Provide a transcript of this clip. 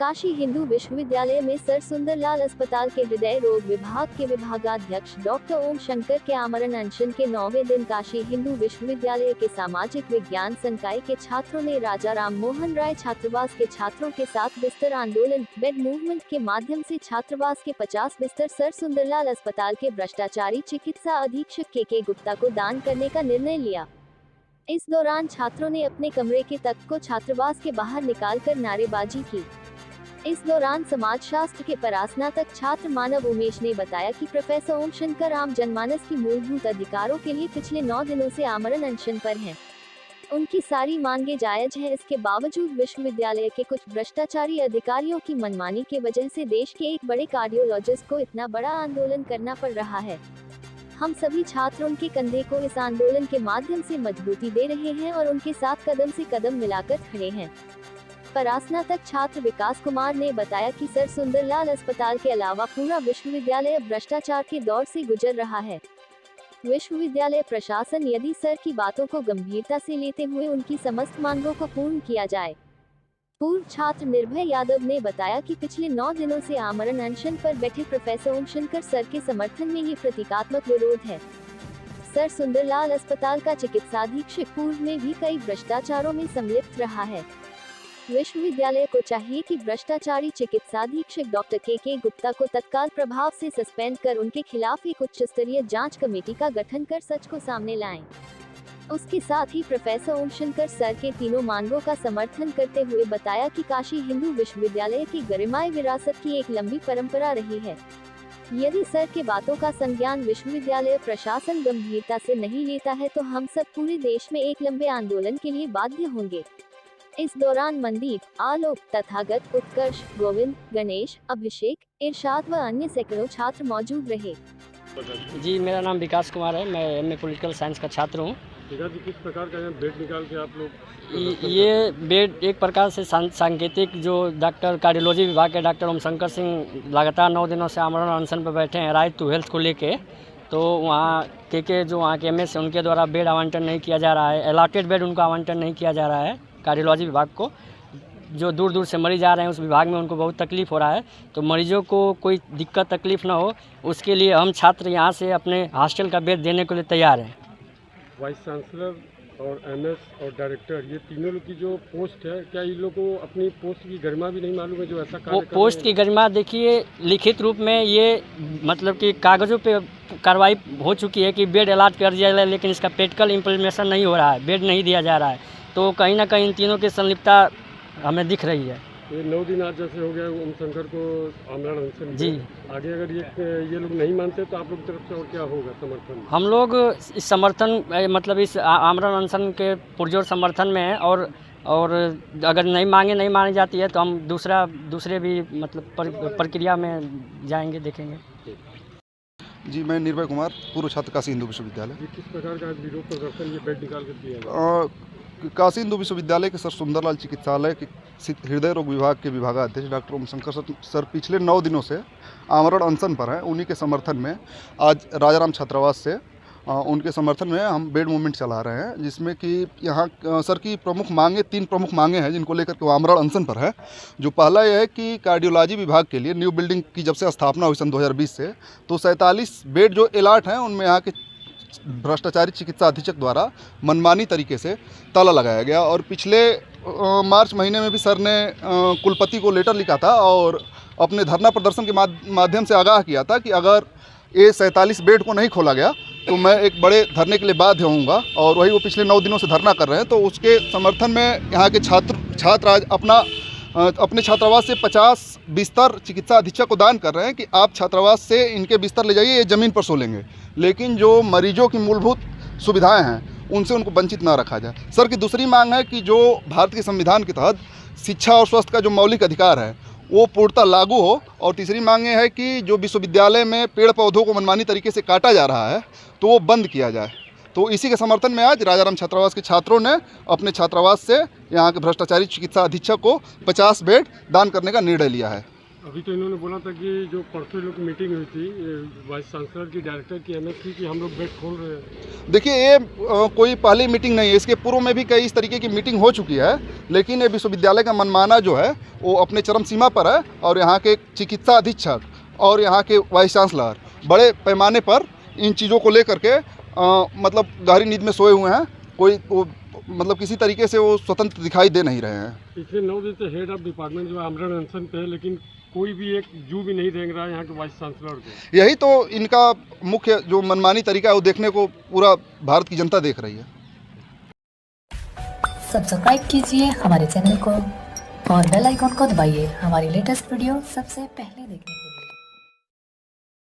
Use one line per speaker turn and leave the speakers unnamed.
काशी हिंदू विश्वविद्यालय में सर सुंदरलाल अस्पताल के हृदय रोग विभाग के विभागाध्यक्ष डॉक्टर ओम शंकर के आमरण अनशन के 9वें दिन काशी हिंदू विश्वविद्यालय के सामाजिक विज्ञान संकाय के छात्रों ने राजा राम मोहन राय छात्रावास के छात्रों के साथ बिस्तर आंदोलन बेड मूवमेंट के माध्यम से छात्रावास के 50 बिस्तर सर सुंदरलाल अस्पताल के भ्रष्टाचारी चिकित्सा अधीक्षक के गुप्ता को दान करने का निर्णय लिया। इस दौरान छात्रों ने अपने कमरे के तख्त को छात्रावास के बाहर निकालकर नारेबाजी की। इस दौरान समाजशास्त्र के परास्नातक छात्र मानव उमेश ने बताया कि प्रोफेसर ओम शंकर आम जनमानस की मूलभूत अधिकारों के लिए पिछले 9 दिनों से आमरण अनशन पर हैं। उनकी सारी मांगे जायज है, इसके बावजूद विश्वविद्यालय के कुछ भ्रष्टाचारी अधिकारियों की मनमानी की वजह से देश के एक बड़े कार्डियोलॉजिस्ट को इतना बड़ा आंदोलन करना पड़ रहा है। हम सभी छात्र उनके कंधे को इस आंदोलन के माध्यम से मजबूती दे रहे हैं और उनके साथ कदम से कदम मिलाकर खड़े हैं। परास्नातक छात्र विकास कुमार ने बताया कि सर सुंदरलाल अस्पताल के अलावा पूरा विश्वविद्यालय भ्रष्टाचार के दौर से गुजर रहा है। विश्वविद्यालय प्रशासन यदि सर की बातों को गंभीरता से लेते हुए उनकी समस्त मांगों को पूर्ण किया जाए। पूर्व छात्र निर्भय यादव ने बताया कि पिछले 9 दिनों से आमरण अनशन पर बैठे प्रोफेसर ओम शंकर सर के समर्थन में ये प्रतीकात्मक विरोध है। सर सुंदरलाल अस्पताल का चिकित्सा अधीक्षक पूर्व में भी कई भ्रष्टाचारों में सम्मिलित रहा है। विश्वविद्यालय को चाहिए कि भ्रष्टाचारी चिकित्सा अधीक्षक डॉक्टर के गुप्ता को तत्काल प्रभाव से सस्पेंड कर उनके खिलाफ एक उच्च स्तरीय जांच कमेटी का गठन कर सच को सामने लाएं। उसके साथ ही प्रोफेसर ओम शंकर सर के तीनों मांगों का समर्थन करते हुए बताया कि काशी हिंदू विश्वविद्यालय की गरिमाई विरासत की एक लंबी परंपरा रही है। यदि सर के बातों का संज्ञान विश्वविद्यालय प्रशासन गंभीरता से नहीं लेता है तो हम सब पूरे देश में एक लंबे आंदोलन के लिए बाध्य होंगे। इस दौरान मनदीप, आलोक, तथागत, उत्कर्ष, गोविंद, गणेश, अभिषेक, इरशाद व अन्य सैकड़ों छात्र मौजूद रहे।
जी, मेरा नाम विकास कुमार है। मैं एमए पॉलिटिकल साइंस का छात्र हूँ।
किस प्रकार का बेड निकाल के आप लोग
ये बेड एक प्रकार से सांकेतिक जो डॉक्टर कार्डियोलॉजी विभाग के डॉक्टर ओम शंकर सिंह लगातार 9 दिनों से आमरण अनशन पर बैठे हैं राइट टू हेल्थ को लेके। तो वहाँ के जो वहाँ के एमएस उनके द्वारा बेड आवंटन नहीं किया जा रहा है, अलॉटेड बेड उनको आवंटन नहीं किया जा रहा है कार्डियोलॉजी विभाग को। जो दूर दूर से मरीज आ रहे हैं उस विभाग में उनको बहुत तकलीफ़ हो रहा है। तो मरीजों को कोई दिक्कत तकलीफ़ ना हो उसके लिए हम छात्र यहाँ से अपने हॉस्टल का बेड देने के लिए तैयार हैं।
वाइस चांसलर और एमएस और डायरेक्टर ये तीनों लोग की जो पोस्ट है, क्या इन लोगों को अपनी पोस्ट की गरिमा भी नहीं मालूम है जो ऐसा कार्य
पोस्ट की गरिमा देखिए, लिखित रूप में ये मतलब कि कागज़ों पे कार्रवाई हो चुकी है कि बेड अलाट कर दिया जाए, लेकिन इसका प्रैक्टिकल इम्प्लीमेंटेशन नहीं हो रहा है, बेड नहीं दिया जा रहा है। तो कहीं ना कहीं इन तीनों की संलिप्तता हमें दिख रही है।
ये 9 दिन आज जैसे हो गया ओम शंकर को आमरण अनशन
जी,
आगे अगर ये लोग नहीं मानते तो आप लोग की तरफ से और क्या होगा समर्थन?
हम लोग इस समर्थन मतलब इस आमरण अनशन के पुरजोर समर्थन में हैं और अगर नहीं मानी जाती है तो हम दूसरे भी मतलब प्रक्रिया में जाएंगे, देखेंगे।
जी, मैं निर्भय कुमार, पूर्व छात्र काशी हिंदू विश्वविद्यालय।
किस प्रकार का विरोध प्रदर्शन ये बेड निकाल कर दिया?
काशी हिंदू विश्वविद्यालय के सर सुंदरलाल चिकित्सालय के हृदय रोग विभाग के विभागाध्यक्ष डॉक्टर ओम शंकर सर पिछले 9 दिनों से आमरण अनशन पर हैं। उन्हीं के समर्थन में आज राजाराम छात्रावास से उनके समर्थन में हम बेड मूवमेंट चला रहे हैं, जिसमें कि यहाँ सर की तीन प्रमुख मांगे हैं जिनको लेकर के वो आमरण अनशन पर है। जो पहला यह है कि कार्डियोलॉजी विभाग के लिए न्यू बिल्डिंग की जब से स्थापना हुई सन 2020 से, तो 47 बेड जो अलाट हैं उनमें यहाँ के भ्रष्टाचारी चिकित्सा अधीक्षक द्वारा मनमानी तरीके से ताला लगाया गया। और पिछले मार्च महीने में भी सर ने कुलपति को लेटर लिखा था और अपने धरना प्रदर्शन के माध्यम से आगाह किया था कि अगर ये 47 बेड को नहीं खोला गया तो मैं एक बड़े धरने के लिए बाध्य होऊंगा। और वही वो पिछले 9 दिनों से धरना कर रहे हैं। तो उसके समर्थन में यहाँ के छात्र आज अपने छात्रावास से 50 बिस्तर चिकित्सा अधीक्षक को दान कर रहे हैं कि आप छात्रावास से इनके बिस्तर ले जाइए, ये ज़मीन पर सो लेंगे, लेकिन जो मरीजों की मूलभूत सुविधाएं हैं उनसे उनको वंचित ना रखा जाए। सर की दूसरी मांग है कि जो भारत के संविधान के तहत शिक्षा और स्वास्थ्य का जो मौलिक अधिकार है वो पूर्णतः लागू हो। और तीसरी मांग ये है कि जो विश्वविद्यालय में पेड़ पौधों को मनमानी तरीके से काटा जा रहा है तो वो बंद किया जाए। तो इसी के समर्थन में आज राजाराम छात्रावास के छात्रों ने अपने छात्रावास से यहाँ के भ्रष्टाचारी चिकित्सा अधीक्षक को 50 बेड दान करने का निर्णय लिया है।
अभी तो इन्होंने बोला था कि जो परसों लोग की मीटिंग हुई थी वाइस चांसलर की, डायरेक्टर की, एमएस की हम लोग बेड खोल रहे हैं।
देखिए ये कोई पहली मीटिंग नहीं है, इसके पूर्व में भी कई इस तरीके की मीटिंग हो चुकी है, लेकिन ये विश्वविद्यालय का मनमाना जो है वो अपने चरम सीमा पर है और यहाँ के चिकित्सा अधीक्षक और यहाँ के वाइस चांसलर बड़े पैमाने पर इन चीज़ों को लेकर के मतलब गहरी नींद में सोए हुए हैं। कोई मतलब किसी तरीके से वो स्वतंत्र दिखाई दे नहीं रहे हैं।
पिछले 9 दिन से हेड ऑफ डिपार्टमेंट जो है आमरण अनशन पे है, लेकिन कोई भी एक जू भी नहीं देख रहा है यहाँ के वाइस चांसलर को।
यही तो इनका मुख्य जो मनमानी तरीका है वो देखने को पूरा भारत की जनता देख रही है।
सब्सक्राइब कीजिए हमारे चैनल को और बेल आइकॉन को दबाइए हमारी लेटेस्ट वीडियो सबसे पहले देखने के लिए।